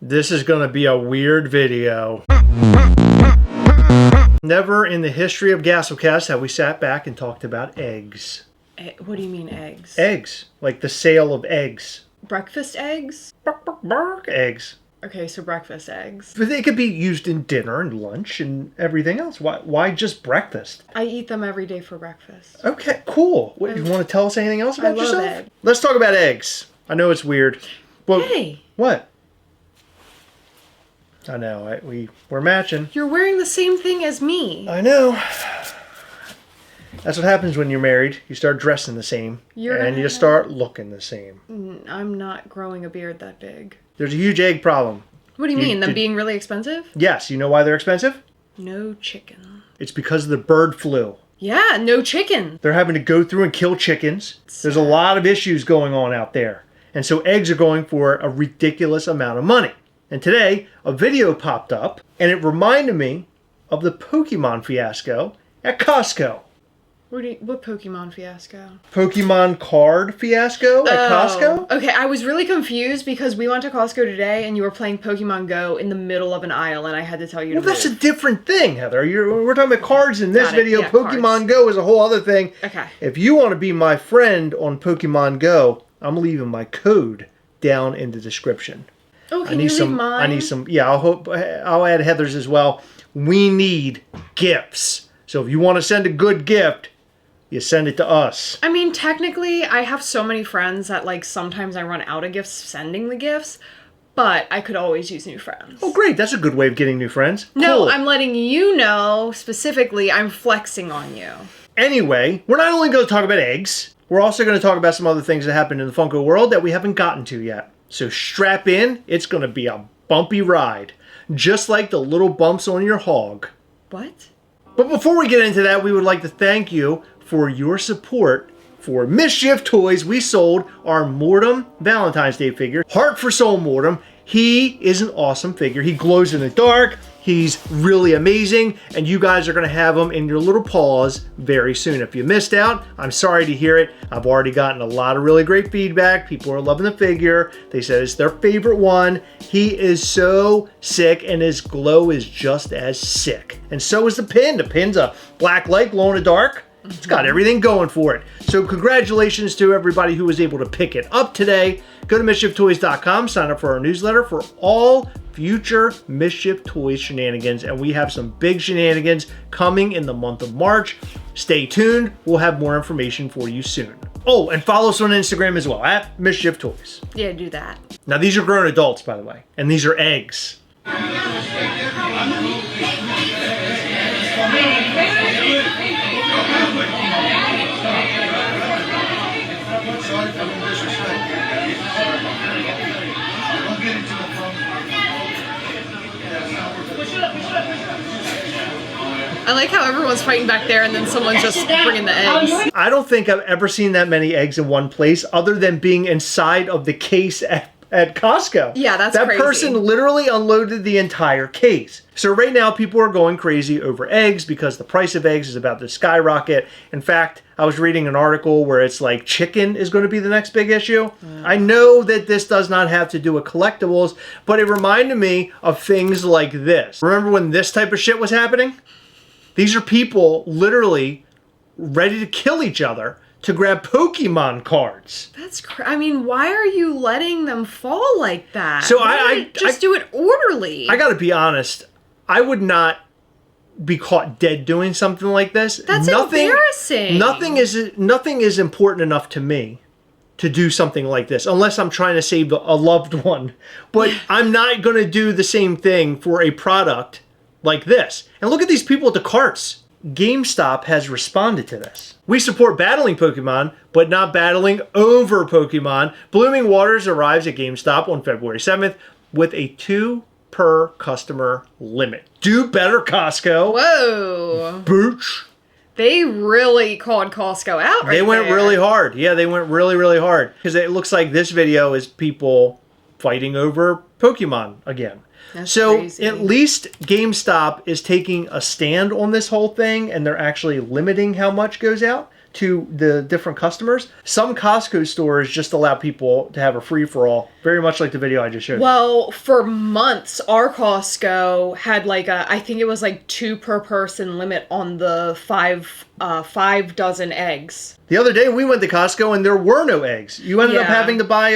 This is going to be a weird video. Never in the history of Gastlecast have we sat back and talked about eggs. What do you mean eggs? Eggs. Like the sale of eggs. Breakfast eggs? Eggs. Okay, so breakfast eggs. But they could be used in dinner and lunch and everything else. Why just breakfast? I eat them every day for breakfast. Okay, cool. What, you want to tell us anything else about yourself? Egg. Let's talk about eggs. I know it's weird. Well, hey! What? I know. We're matching. You're wearing the same thing as me. I know. That's what happens when you're married. You start dressing the same. And you start looking the same. I'm not growing a beard that big. There's a huge egg problem. What do you mean? Them being really expensive? Yes. You know why they're expensive? No chicken. It's because of the bird flu. Yeah, no chicken. They're having to go through and kill chickens. There's a lot of issues going on out there. And so eggs are going for a ridiculous amount of money. And today, a video popped up, and it reminded me of the Pokemon fiasco at Costco. What Pokemon fiasco? Pokemon card fiasco at Costco? Okay, I was really confused because we went to Costco today and you were playing Pokemon Go in the middle of an aisle and I had to tell you to move. That's a different thing, Heather. We're talking about cards in this video. Yeah, Pokemon cards. Go is a whole other thing. Okay. If you want to be my friend on Pokemon Go, I'm leaving my code down in the description. Oh, can you leave mine? I need some. Yeah, I'll add Heather's as well. We need gifts. So if you want to send a good gift, you send it to us. I mean, technically, I have so many friends that, like, sometimes I run out of gifts sending the gifts, but I could always use new friends. Oh, great. That's a good way of getting new friends. No, cool. I'm letting you know, specifically, I'm flexing on you. Anyway, we're not only going to talk about eggs, we're also going to talk about some other things that happened in the Funko world that we haven't gotten to yet. So strap in. It's going to be a bumpy ride, just like the little bumps on your hog. What? But before we get into that, we would like to thank you for your support for Mischief Toys. We sold our Mortem Valentine's Day figure, Heart for Soul Mortem. He is an awesome figure. He glows in the dark. He's really amazing, and you guys are going to have him in your little paws very soon. If you missed out, I'm sorry to hear it. I've already gotten a lot of really great feedback. People are loving the figure. They said it's their favorite one. He is so sick, and his glow is just as sick. And so is the pin. The pin's a black light glow in the dark. It's got everything going for it. So congratulations to everybody who was able to pick it up today. Go to MISCHIEFToys.com, sign up for our newsletter for all future Mischief Toys shenanigans. And we have some big shenanigans coming in the month of March. Stay tuned. We'll have more information for you soon. Oh, and follow us on Instagram as well, at Mischief Toys. Yeah, do that. Now, these are grown adults, by the way. And these are eggs. I like how everyone's fighting back there and then someone's just bringing the eggs. I don't think I've ever seen that many eggs in one place other than being inside of the case at Costco. Yeah, that's that crazy. person literally unloaded the entire case. So right now people are going crazy over eggs because the price of eggs is about to skyrocket. In fact, I was reading an article where it's like chicken is going to be the next big issue. I know that this does not have to do with collectibles, but it reminded me of things like this. Remember when this type of shit was happening? These are people literally ready to kill each other to grab Pokemon cards. That's I mean, why are you letting them fall like that? So I do it orderly. I gotta be honest. I would not be caught dead doing something like this. That's embarrassing. Nothing is important enough to me to do something like this unless I'm trying to save a loved one. But I'm not gonna do the same thing for a product like this. And look at these people at the carts. GameStop has responded to this. We support battling Pokemon, but not battling over Pokemon. Blooming Waters arrives at GameStop on February 7th with a 2 per customer limit. Do better, Costco. Whoa. Booch. They really called Costco out right They went there. really hard. Yeah, they went really, really hard. Because it looks like this video is people fighting over Pokemon again. That's so crazy. At least GameStop is taking a stand on this whole thing, and they're actually limiting how much goes out. to the different customers. Some Costco stores just allow people to have a free-for-all, very much like the video I just showed. Well, for months, our Costco had like I think it was like 2 per person limit on the 5 dozen eggs. The other day we went to Costco and there were no eggs. You ended up having to buy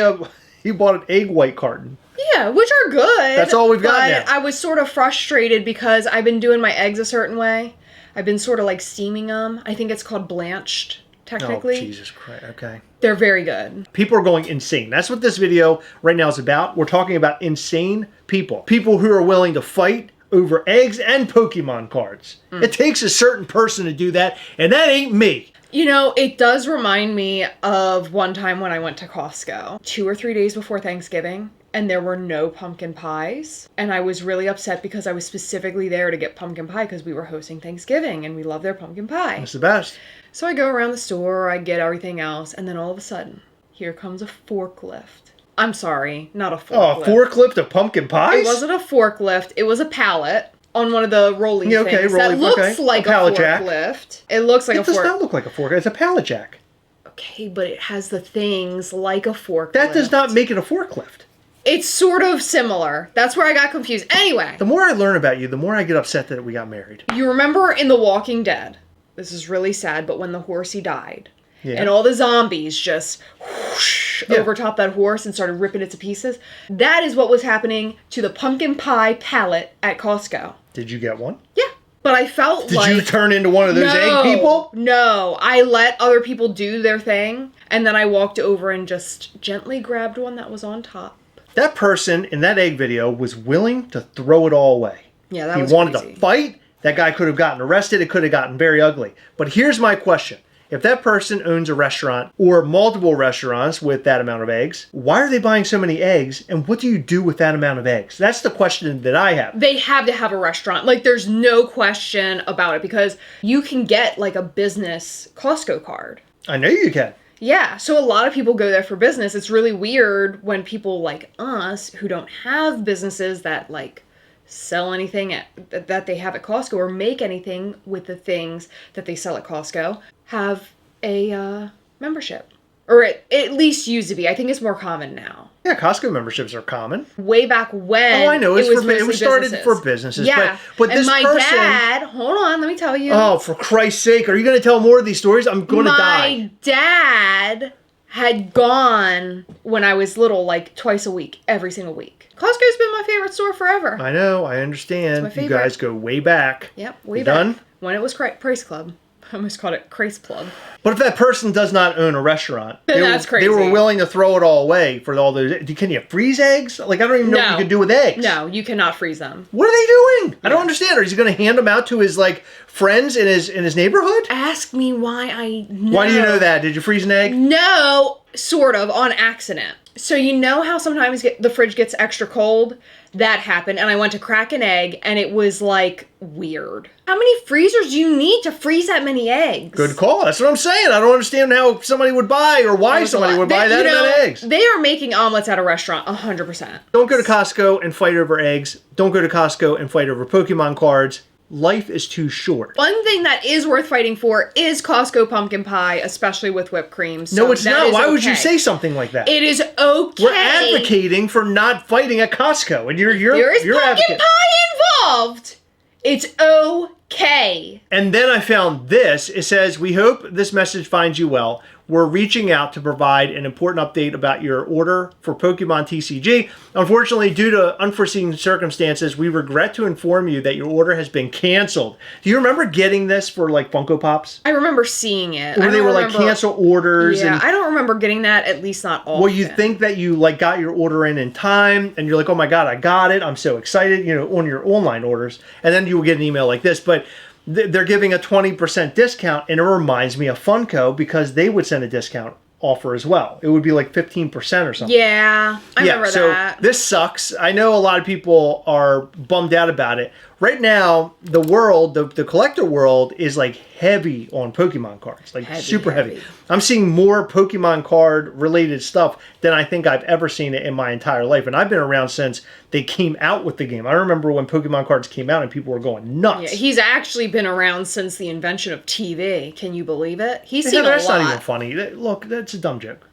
you bought an egg white carton. Yeah, which are good. That's all we've got now. I was sort of frustrated because I've been doing my eggs a certain way. I've been sort of like steaming them. I think it's called blanched, technically. Oh, Jesus Christ. Okay. They're very good. People are going insane. That's what this video right now is about. We're talking about insane people. People who are willing to fight over eggs and Pokemon cards. It takes a certain person to do that, and that ain't me. You know, it does remind me of one time when I went to Costco 2 or 3 days before Thanksgiving, and there were no pumpkin pies. And I was really upset because I was specifically there to get pumpkin pie because we were hosting Thanksgiving and we love their pumpkin pie. That's the best. So I go around the store, I get everything else, and then all of a sudden, here comes a forklift. I'm sorry, not a forklift. Oh, a forklift of pumpkin pies? It wasn't a forklift, it was a pallet on one of the rolling things that looks like a pallet forklift. Jack. It looks like a forklift. It does not look like a forklift. It's a pallet jack. Okay, but it has the things like a forklift. That does not make it a forklift. It's sort of similar. That's where I got confused. Anyway. The more I learn about you, the more I get upset that we got married. You remember in The Walking Dead, this is really sad, but when the horsey died, and all the zombies just whoosh overtopped that horse and started ripping it to pieces, that is what was happening to the pumpkin pie pallet at Costco. Did you get one? Yeah. But I felt Did you turn into one of those egg people? No. I let other people do their thing, and then I walked over and just gently grabbed one that was on top. That person in that egg video was willing to throw it all away. Yeah, that was He wanted crazy. to fight. That guy could have gotten arrested. It could have gotten very ugly. But here's my question. If that person owns a restaurant or multiple restaurants with that amount of eggs, why are they buying so many eggs? And what do you do with that amount of eggs? That's the question that I have. They have to have a restaurant. Like, there's no question about it because you can get like a business Costco card. I know you can. Yeah, so a lot of people go there for business. It's really weird when people like us who don't have businesses that like sell anything that they have at Costco or make anything with the things that they sell at Costco have a membership. Or it at least used to be. I think it's more common now. Yeah, Costco memberships are common. Way back when. Oh, I know. It was started businesses. for businesses. Yeah. But and this my person... dad, hold on, let me tell you. Oh, for Christ's sake. Are you going to tell more of these stories? I'm going to die. My dad had gone when I was little, like twice a week, every single week. Costco's been my favorite store forever. I know. I understand. It's my You favorite. guys go way back. Yep, way You back. done? When it was Price Club. I almost called it Crace Club. But if that person does not own a restaurant, Then that's crazy. They were willing to throw it all away for all those. Can you freeze eggs? Like, I don't even know what you can do with eggs. No, you cannot freeze them. What are they doing? I don't understand. Or is he going to hand them out to his like friends in his neighborhood? Ask me why I know. Why do you know that? Did you freeze an egg? No, sort of, on accident. So you know how sometimes the fridge gets extra cold? That happened, and I went to crack an egg, and it was, like, weird. How many freezers do you need to freeze that many eggs? Good call. That's what I'm saying. I don't understand how somebody would buy or why somebody would buy that amount of eggs. They are making omelets at a restaurant 100%. Don't go to Costco and fight over eggs. Don't go to Costco and fight over Pokemon cards. Life is too short. One thing that is worth fighting for is Costco pumpkin pie, especially with whipped cream. So no, it's not. Why would you say something like that? It is okay. We're advocating for not fighting at Costco, and you're there is pumpkin advocate. pie involved. It's okay. And then I found this. It says, "We hope this message finds you well. We're reaching out to provide an important update about your order for Pokemon TCG. Unfortunately, due to unforeseen circumstances, we regret to inform you that your order has been canceled." Do you remember getting this for like Funko Pops? I remember seeing it. Where they were like cancel orders. Yeah, and, I don't remember getting that, at least not often. well, you think that you like got your order in time, and you're like, "Oh my God, I got it. I'm so excited," you know, on your online orders. And then you will get an email like this. But they're giving a 20% discount, and it reminds me of Funko because they would send a discount offer as well. It would be like 15% or something. Yeah, I remember so that. This sucks. I know a lot of people are bummed out about it. Right now, the world, the collector world is like heavy on Pokemon cards, like super heavy. I'm seeing more Pokemon card related stuff than I think I've ever seen it in my entire life. And I've been around since they came out with the game. I remember when Pokemon cards came out and people were going nuts. Yeah, he's actually been around since the invention of TV. Can you believe it? He's seen a lot. That's not even funny. Look, that's a dumb joke.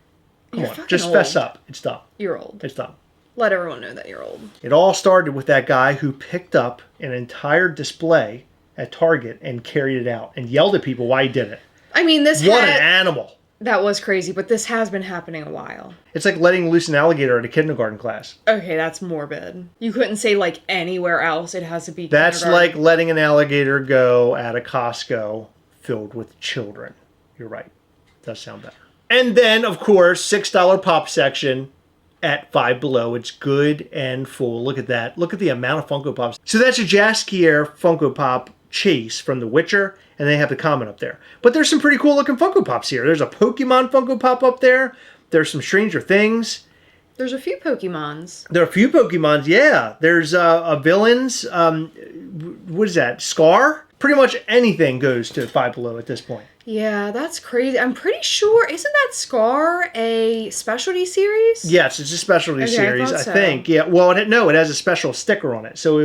Come on, just fess up. It's dumb. You're old. It's dumb. Let everyone know that you're old. It all started with that guy who picked up an entire display at Target and carried it out and yelled at people why he did it. I mean, What an animal. That was crazy, but this has been happening a while. It's like letting loose an alligator at a kindergarten class. Okay, that's morbid. You couldn't say, like, anywhere else. It has to be That's like letting an alligator go at a Costco filled with children. You're right. Does sound better. And then, of course, $6 pop section at Five Below. It's good and full. Look at that. Look at the amount of Funko Pops. So that's a Jaskier Funko Pop Chase from The Witcher, and they have the comment up there. But there's some pretty cool looking Funko Pops here. There's a Pokemon Funko Pop up there. There's some Stranger Things. There's a few Pokemons. There are a few Pokemons, yeah. There's a Villains. What is that? Scar? Pretty much anything goes to Five Below at this point. Yeah, that's crazy. I'm pretty sure, isn't that Scar a specialty series? Yes, it's a specialty series, I so. think. Yeah, well, it has a special sticker on it. So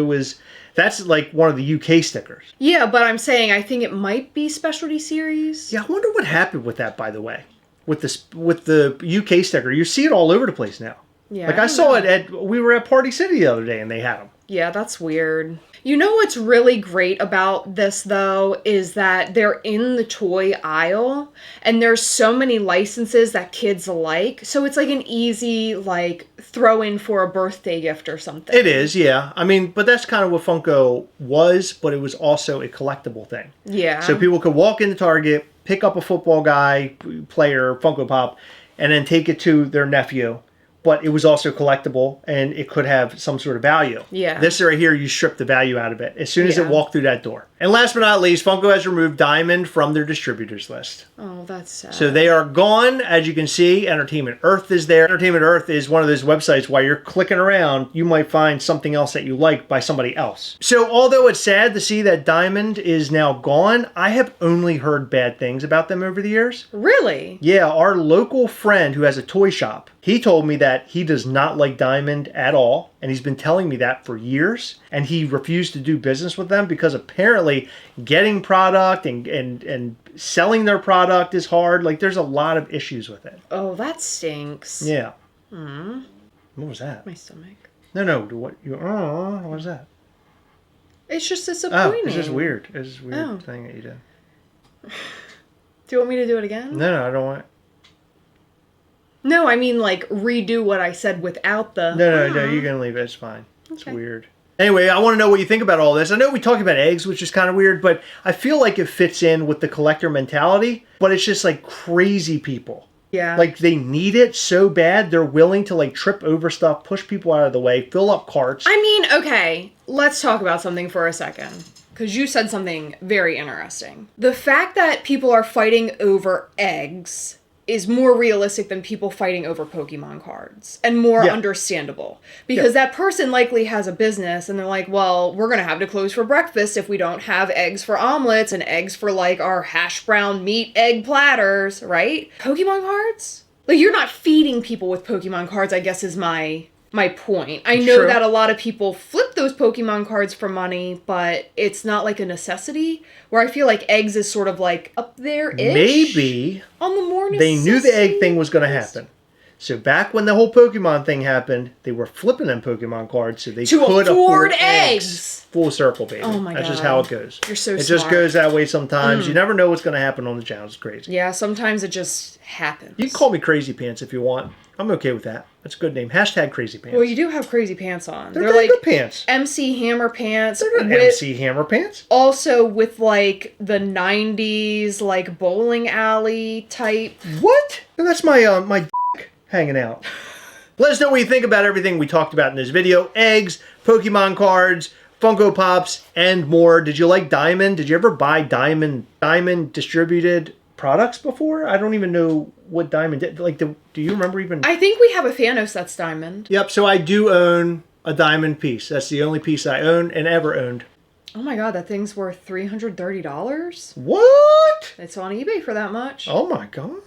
that's like one of the UK stickers. Yeah, but I'm saying I think it might be specialty series. Yeah, I wonder what happened with that, by the way. With the UK sticker. You see it all over the place now. Yeah. Like I saw it we were at Party City the other day and they had them. Yeah, that's weird. You know what's really great about this, though, is that they're in the toy aisle, and there's so many licenses that kids like, so it's like an easy, like, throw in for a birthday gift or something. It is, yeah. I mean, but that's kind of what Funko was, but it was also a collectible thing. Yeah. So people could walk into Target, pick up a football guy, player, Funko Pop, and then take it to their nephew. But it was also collectible, and it could have some sort of value. Yeah. This right here, you strip the value out of it as soon as it walked through that door. And last but not least, Funko has removed Diamond from their distributors list. Oh, that's sad. So they are gone. As you can see, Entertainment Earth is there. Entertainment Earth is one of those websites while you're clicking around, you might find something else that you like by somebody else. So although it's sad to see that Diamond is now gone, I have only heard bad things about them over the years. Really? Yeah, our local friend who has a toy shop, he told me that he does not like Diamond at all, and he's been telling me that for years, and he refused to do business with them because apparently getting product and selling their product is hard. Like, there's a lot of issues with it. Oh, that stinks. Yeah. What was that? My stomach. No, what was that? It's just disappointing. Oh, it's just weird. It's just a weird thing that you did. Do you want me to do it again? No, I don't want it. No, I mean, like, redo what I said without the... No, you can leave it. It's fine. It's Okay. weird. Anyway, I want to know what you think about all this. I know we talked about eggs, which is kind of weird, but I feel like it fits in with the collector mentality, but it's just like crazy people. Yeah. Like, they need it so bad, they're willing to, like, trip over stuff, push people out of the way, fill up carts. I mean, okay, let's talk about something for a second. Because you said something very interesting. The fact that people are fighting over eggs is more realistic than people fighting over Pokemon cards. And more understandable. Because that person likely has a business and they're like, well, we're going to have to close for breakfast if we don't have eggs for omelets and eggs for, like, our hash brown meat egg platters, right? Pokemon cards? Like, you're not feeding people with Pokemon cards, I guess is my point. I know that a lot of people flip those Pokemon cards for money, but it's not like a necessity. Where I feel like eggs is sort of like up there-ish. Maybe on the morning. they knew the egg thing was going to happen. So back when the whole Pokemon thing happened, they were flipping them Pokemon cards so they could afford eggs. Full circle, baby. Oh my God. That's just how it goes. You're so It smart. just goes that way sometimes. You never know what's going to happen on the channel. It's crazy. Yeah, sometimes it just happens. You can call me Crazy Pants if you want. I'm okay with that. That's a good name. Hashtag Crazy Pants. Well, you do have crazy pants on. They're like good pants. MC Hammer pants. They're not MC Hammer pants. Also with, like, the 90s, like, bowling alley type. What? That's my my dick hanging out. Let us know what you think about everything we talked about in this video. Eggs, Pokemon cards, Funko Pops, and more. Did you like Diamond? Did you ever buy Diamond distributed products before? I don't even know what diamond, like, do you remember even? I think we have a Thanos that's diamond. Yep, so I do own a diamond piece. That's the only piece I own and ever owned. Oh my god, that thing's worth $330. What? It's on eBay for that much. Oh my god.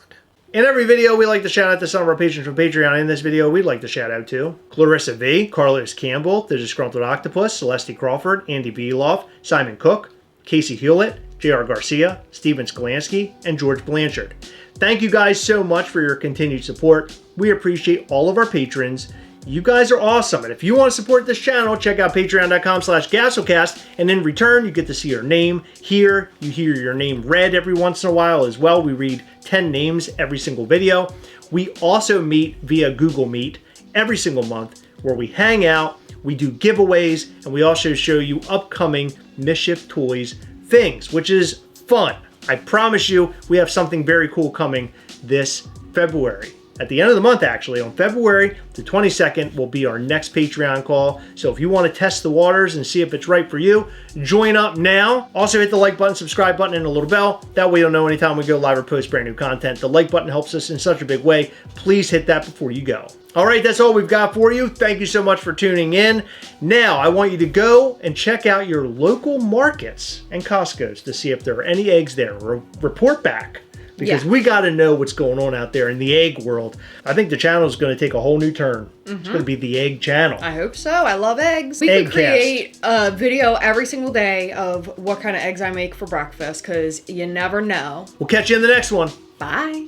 In every video, we like to shout out to some of our patrons from Patreon. In this video, we'd like to shout out to Clarissa V, Carlos Campbell, The Disgruntled Octopus, Celeste Crawford, Andy Beeloff, Simon Cook, Casey Hewlett, J.R. Garcia, Steven Skolansky, and George Blanchard. Thank you guys so much for your continued support. We appreciate all of our patrons. You guys are awesome. And if you want to support this channel, check out patreon.com/Gastlecast. And in return, you get to see your name here. You hear your name read every once in a while as well. We read 10 names every single video. We also meet via Google Meet every single month where we hang out, we do giveaways, and we also show you upcoming Mischief Toys things, which is fun. I promise you, we have something very cool coming this February. At the end of the month, actually, on February the 22nd will be our next Patreon call. So if you want to test the waters and see if it's right for you, join up now. Also hit the like button, subscribe button, and a little bell. That way you'll know anytime we go live or post brand new content. The like button helps us in such a big way. Please hit that before you go. All right, that's all we've got for you. Thank you so much for tuning in. Now, I want you to go and check out your local markets and Costco's to see if there are any eggs there. Report back. Because we got to know what's going on out there in the egg world. I think the channel is going to take a whole new turn. It's going to be the egg channel. I hope so. I love eggs. We could create a video every single day of what kind of eggs I make for breakfast because you never know. We'll catch you in the next one. Bye.